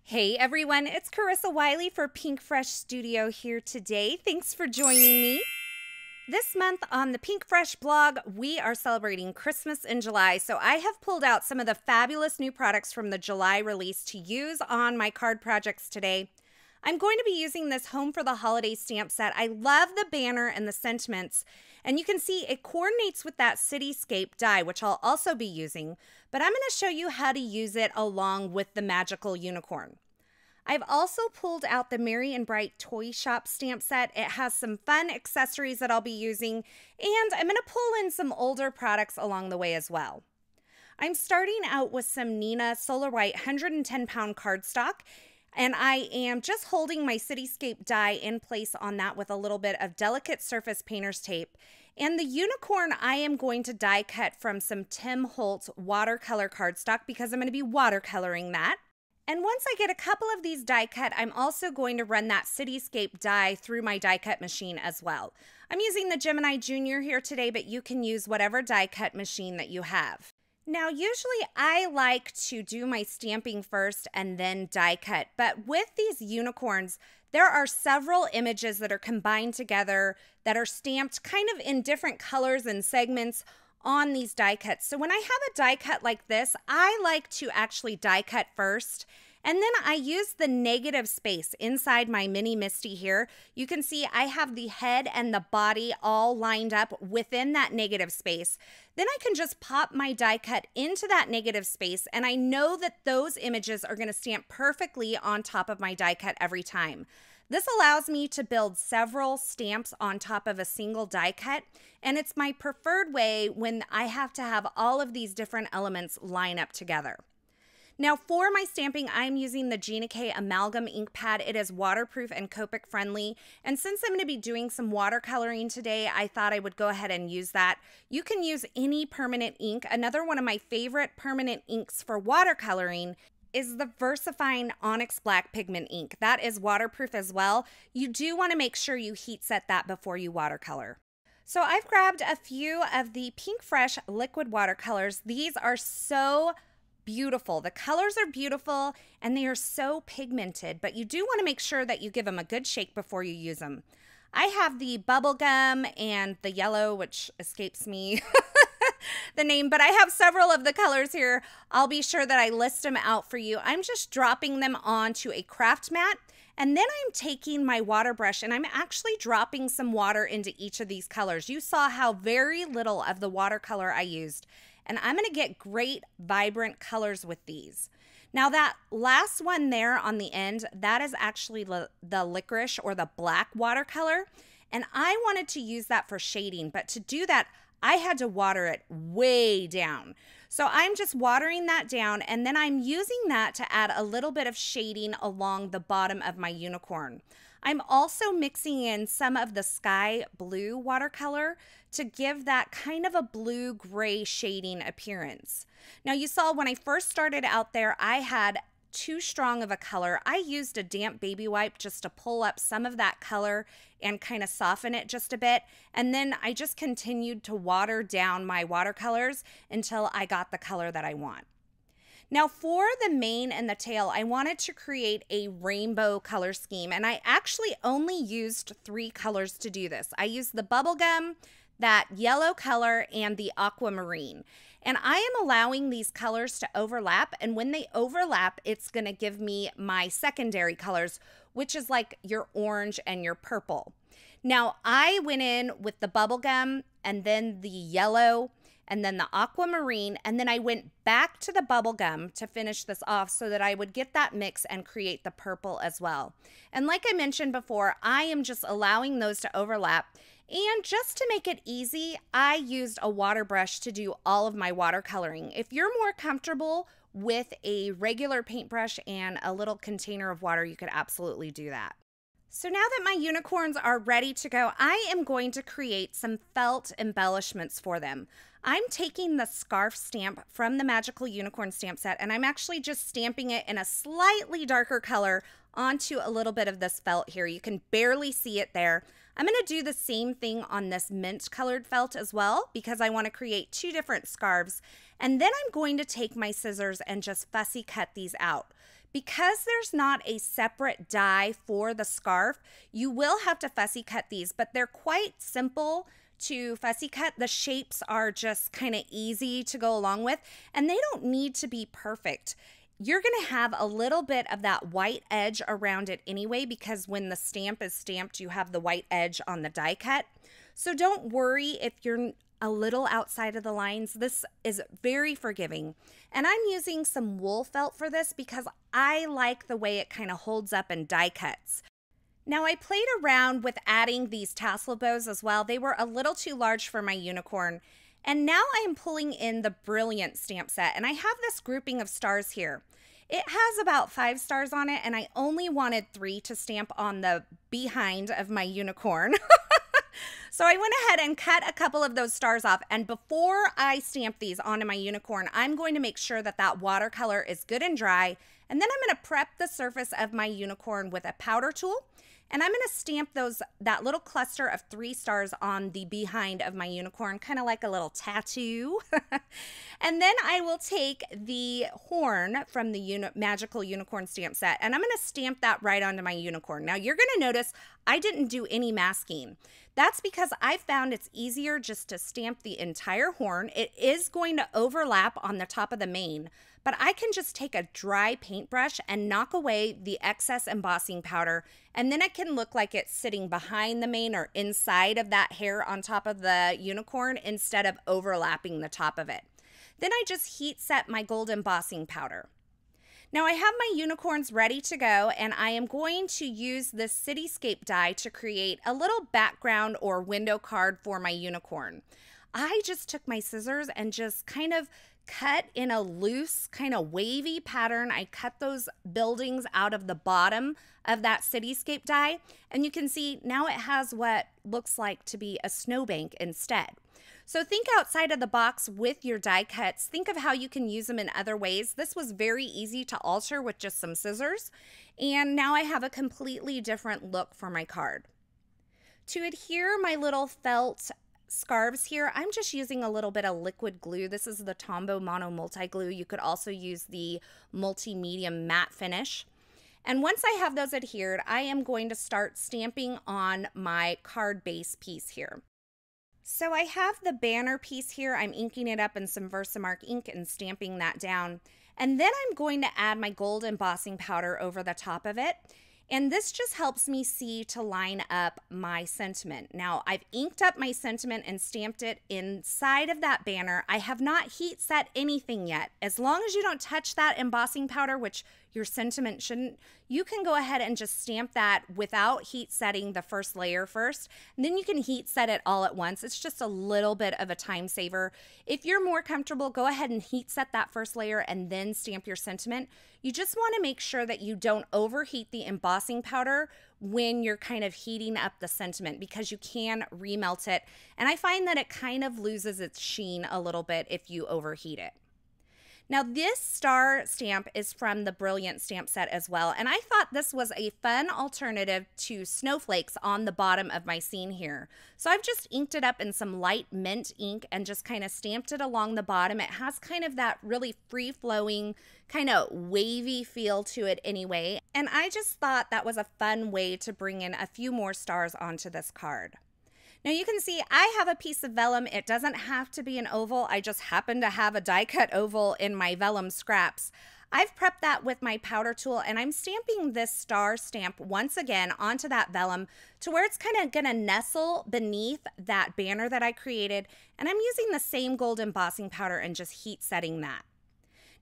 Hey everyone, it's Carissa Wiley for Pinkfresh Studio here today. Thanks for joining me. This month on the Pinkfresh blog, we are celebrating Christmas in July, so I have pulled out some of the fabulous new products from the July release to use on my card projects today. I'm going to be using this Home for the Holiday stamp set. I love the banner and the sentiments, and you can see it coordinates with that Cityscape die, which I'll also be using, but I'm going to show you how to use it along with the magical unicorn. I've also pulled out the Merry and Bright Toy Shop stamp set. It has some fun accessories that I'll be using, and I'm going to pull in some older products along the way as well. I'm starting out with some Nina Solar White 110-pound cardstock, and I am just holding my Cityscape die in place on that with a little bit of delicate surface painter's tape. And the unicorn I am going to die cut from some Tim Holtz watercolor cardstock because I'm going to be watercoloring that. And once I get a couple of these die cut, I'm also going to run that Cityscape die through my die cut machine as well. I'm using the Gemini Junior here today, but you can use whatever die cut machine that you have. Now, usually I like to do my stamping first and then die cut, but with these unicorns, there are several images that are combined together that are stamped kind of in different colors and segments on these die cuts. So when I have a die cut like this, I like to actually die cut first, and then I use the negative space inside my mini Misty here. You can see I have the head and the body all lined up within that negative space. Then I can just pop my die cut into that negative space, and I know that those images are going to stamp perfectly on top of my die cut every time. This allows me to build several stamps on top of a single die cut, and it's my preferred way when I have to have all of these different elements line up together. Now for my stamping, I'm using the Gina K Amalgam ink pad. It is waterproof and Copic friendly, and since I'm going to be doing some watercoloring today, I thought I would go ahead and use that. You can use any permanent ink. Another one of my favorite permanent inks for watercoloring is the VersaFine Onyx Black Pigment ink. That is waterproof as well. You do want to make sure you heat set that before you watercolor. So I've grabbed a few of the Pinkfresh liquid watercolors. These are so beautiful. The colors are beautiful and they are so pigmented, but you do want to make sure that you give them a good shake before you use them. I have the bubblegum and the yellow, which escapes me the name, but I have several of the colors here. I'll be sure that I list them out for you. I'm just dropping them onto a craft mat, and then I'm taking my water brush and I'm actually dropping some water into each of these colors. You saw how very little of the watercolor I used, and I'm going to get great vibrant colors with these. Now that last one there on the end, that is actually the Licorice or the black watercolor, and I wanted to use that for shading, but to do that, I had to water it way down. So I'm just watering that down, and then I'm using that to add a little bit of shading along the bottom of my unicorn. I'm also mixing in some of the sky blue watercolor to give that kind of a blue-gray shading appearance. Now you saw when I first started out there, I had too strong of a color. I used a damp baby wipe just to pull up some of that color and kind of soften it just a bit. And then I just continued to water down my watercolors until I got the color that I want. Now for the mane and the tail, I wanted to create a rainbow color scheme, and I actually only used 3 colors to do this. I used the bubblegum, that yellow color, and the aquamarine. And I am allowing these colors to overlap, and when they overlap, it's going to give me my secondary colors, which is like your orange and your purple. Now, I went in with the bubblegum, and then the yellow, and then the aquamarine, and then I went back to the bubblegum to finish this off so that I would get that mix and create the purple as well. And like I mentioned before, I am just allowing those to overlap. And just to make it easy, I used a water brush to do all of my watercoloring. If you're more comfortable with a regular paintbrush and a little container of water, you could absolutely do that. So now that my unicorns are ready to go, I am going to create some felt embellishments for them. I'm taking the scarf stamp from the Magical Unicorn stamp set, and I'm actually just stamping it in a slightly darker color onto a little bit of this felt here. You can barely see it there. I'm going to do the same thing on this mint colored felt as well because I want to create 2 different scarves. And then I'm going to take my scissors and just fussy cut these out. Because there's not a separate die for the scarf, you will have to fussy cut these, but they're quite simple to fussy cut. The shapes are just kind of easy to go along with, and they don't need to be perfect. You're going to have a little bit of that white edge around it anyway, because when the stamp is stamped, you have the white edge on the die cut. So don't worry if you're a little outside of the lines. This is very forgiving. And I'm using some wool felt for this because I like the way it kind of holds up and die cuts. Now I played around with adding these tassel bows as well. They were a little too large for my unicorn. And now I'm pulling in the Brilliant stamp set, and I have this grouping of stars here. It has about 5 stars on it, and I only wanted 3 to stamp on the behind of my unicorn. So I went ahead and cut a couple of those stars off, and before I stamp these onto my unicorn, I'm going to make sure that that watercolor is good and dry, and then I'm going to prep the surface of my unicorn with a powder tool, and I'm going to stamp that little cluster of 3 stars on the behind of my unicorn, kind of like a little tattoo. And then I will take the horn from the Magical Unicorn stamp set, and I'm going to stamp that right onto my unicorn. Now you're going to notice I didn't do any masking. That's because I found it's easier just to stamp the entire horn. It is going to overlap on the top of the mane, but I can just take a dry paintbrush and knock away the excess embossing powder, and then it can look like it's sitting behind the mane or inside of that hair on top of the unicorn instead of overlapping the top of it. Then I just heat set my gold embossing powder. Now I have my unicorns ready to go, and I am going to use this Cityscape die to create a little background or window card for my unicorn. I just took my scissors and just kind of cut in a loose, kind of wavy pattern. I cut those buildings out of the bottom of that Cityscape die, and you can see now it has what looks like to be a snowbank instead. So think outside of the box with your die cuts. Think of how you can use them in other ways. This was very easy to alter with just some scissors, and now I have a completely different look for my card. To adhere my little felt scarves here, I'm just using a little bit of liquid glue. This is the Tombow Mono Multi Glue. You could also use the multi-medium matte finish. And once I have those adhered, I am going to start stamping on my card base piece here. So I have the banner piece here. I'm inking it up in some Versamark ink and stamping that down. And then I'm going to add my gold embossing powder over the top of it. And this just helps me see to line up my sentiment. Now, I've inked up my sentiment and stamped it inside of that banner. I have not heat set anything yet. As long as you don't touch that embossing powder, which your sentiment shouldn't, you can go ahead and just stamp that without heat setting the first layer first. And then you can heat set it all at once. It's just a little bit of a time saver. If you're more comfortable, go ahead and heat set that first layer and then stamp your sentiment. You just want to make sure that you don't overheat the embossing powder when you're kind of heating up the sentiment, because you can remelt it. And I find that it kind of loses its sheen a little bit if you overheat it. Now this star stamp is from the Brilliant stamp set as well, and I thought this was a fun alternative to snowflakes on the bottom of my scene here. So I've just inked it up in some light mint ink and just kind of stamped it along the bottom. It has kind of that really free-flowing, kind of wavy feel to it anyway, and I just thought that was a fun way to bring in a few more stars onto this card. Now you can see I have a piece of vellum. It doesn't have to be an oval. I just happen to have a die cut oval in my vellum scraps. I've prepped that with my powder tool, and I'm stamping this star stamp once again onto that vellum to where it's kind of going to nestle beneath that banner that I created. And I'm using the same gold embossing powder and just heat setting that.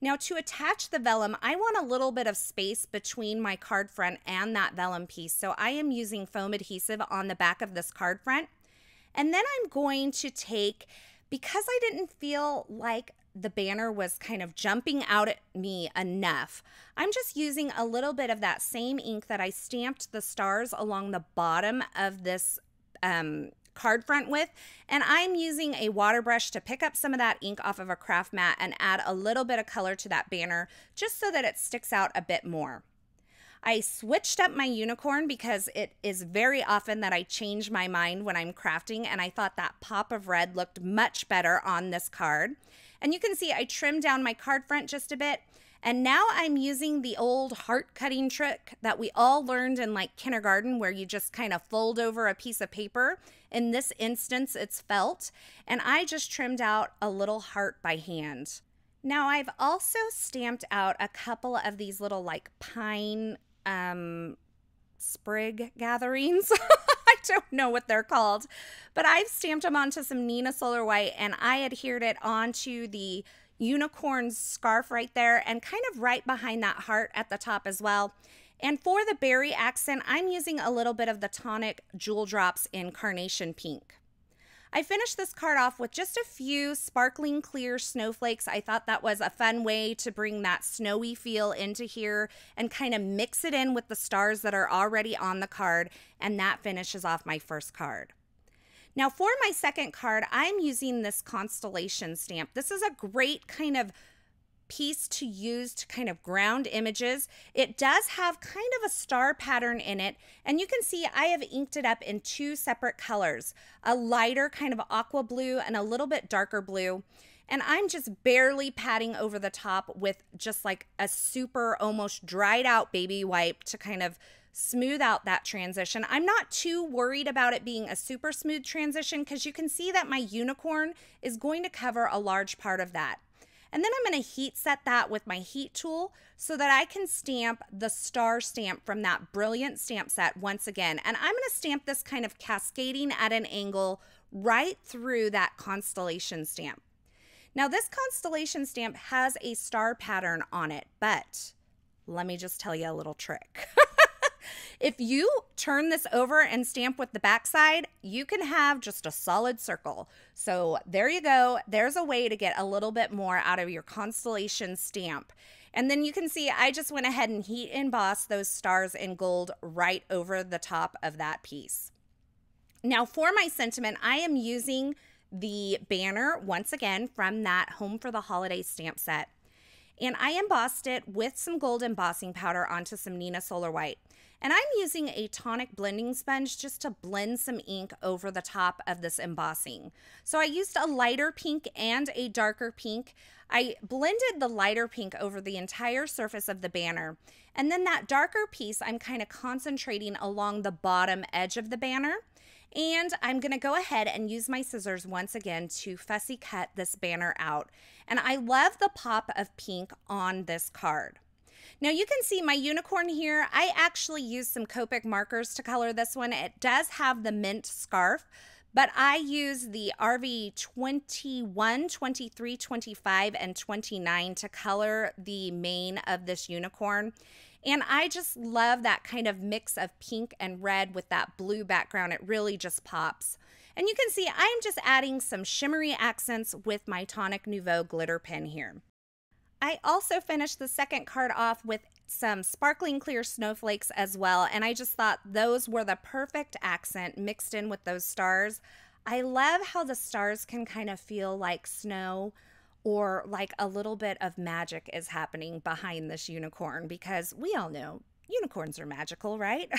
Now to attach the vellum, I want a little bit of space between my card front and that vellum piece. So I am using foam adhesive on the back of this card front. And then I'm going to take, because I didn't feel like the banner was kind of jumping out at me enough, I'm just using a little bit of that same ink that I stamped the stars along the bottom of this card front with, and I'm using a water brush to pick up some of that ink off of a craft mat and add a little bit of color to that banner just so that it sticks out a bit more. I switched up my unicorn because it is very often that I change my mind when I'm crafting, and I thought that pop of red looked much better on this card. And you can see I trimmed down my card front just a bit, And now I'm using the old heart cutting trick that we all learned in like kindergarten, where you just kind of fold over a piece of paper. In this instance, it's felt. And I just trimmed out a little heart by hand. Now I've also stamped out a couple of these little like pine sprig gatherings. I don't know what they're called, but I've stamped them onto some Neenah Solar White, and I adhered it onto the unicorn scarf right there and kind of right behind that heart at the top as well. And for the berry accent, I'm using a little bit of the Tonic Jewel Drops in Carnation Pink. I finished this card off with just a few sparkling clear snowflakes. I thought that was a fun way to bring that snowy feel into here and kind of mix it in with the stars that are already on the card, and that finishes off my first card. Now for my second card, I'm using this Constellation stamp. This is a great kind of piece to use to kind of ground images. It does have kind of a star pattern in it, and you can see I have inked it up in two separate colors, a lighter kind of aqua blue and a little bit darker blue. And I'm just barely patting over the top with just like a super almost dried out baby wipe to kind of smooth out that transition. I'm not too worried about it being a super smooth transition because you can see that my unicorn is going to cover a large part of that. And then I'm going to heat set that with my heat tool so that I can stamp the star stamp from that brilliant stamp set once again. And I'm going to stamp this kind of cascading at an angle right through that Constellation stamp. Now this Constellation stamp has a star pattern on it, but let me just tell you a little trick. If you turn this over and stamp with the backside, you can have just a solid circle. So there you go. There's a way to get a little bit more out of your Constellation stamp. And then you can see I just went ahead and heat embossed those stars in gold right over the top of that piece. Now for my sentiment, I am using the banner once again from that Home for the Holiday stamp set. And I embossed it with some gold embossing powder onto some Neenah Solar White. And I'm using a tonic blending sponge just to blend some ink over the top of this embossing. So I used a lighter pink and a darker pink. I blended the lighter pink over the entire surface of the banner. And then that darker piece, I'm kind of concentrating along the bottom edge of the banner. And I'm going to go ahead and use my scissors once again to fussy cut this banner out. And I love the pop of pink on this card. Now you can see my unicorn here. I actually used some COPIC markers to color this one. It does have the mint scarf, but I use the RV 21, 23, 25, and 29 to color the mane of this unicorn. And I just love that kind of mix of pink and red with that blue background. It really just pops. And you can see I'm just adding some shimmery accents with my Tonic Nouveau glitter pen here. I also finished the second card off with some sparkling clear snowflakes as well, and I just thought those were the perfect accent mixed in with those stars. I love how the stars can kind of feel like snow or like a little bit of magic is happening behind this unicorn, because we all know unicorns are magical, right?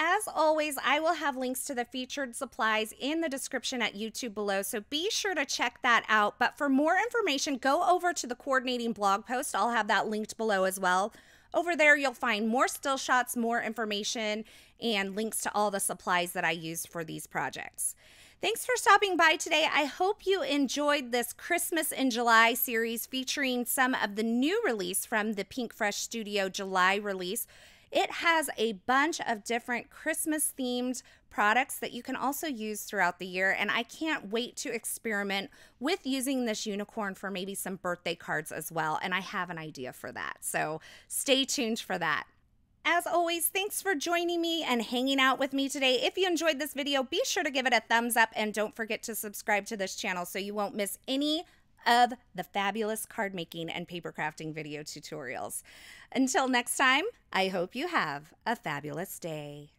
As always, I will have links to the featured supplies in the description at YouTube below, so be sure to check that out. But for more information, go over to the coordinating blog post. I'll have that linked below as well. Over there, you'll find more still shots, more information, and links to all the supplies that I used for these projects. Thanks for stopping by today. I hope you enjoyed this Christmas in July series featuring some of the new release from the Pinkfresh Studio July release. It has a bunch of different Christmas themed products that you can also use throughout the year, and I can't wait to experiment with using this unicorn for maybe some birthday cards as well, and I have an idea for that, so stay tuned for that. As always, thanks for joining me and hanging out with me today. If you enjoyed this video, be sure to give it a thumbs up and don't forget to subscribe to this channel so you won't miss any of the fabulous card making and paper crafting video tutorials. Until next time, I hope you have a fabulous day.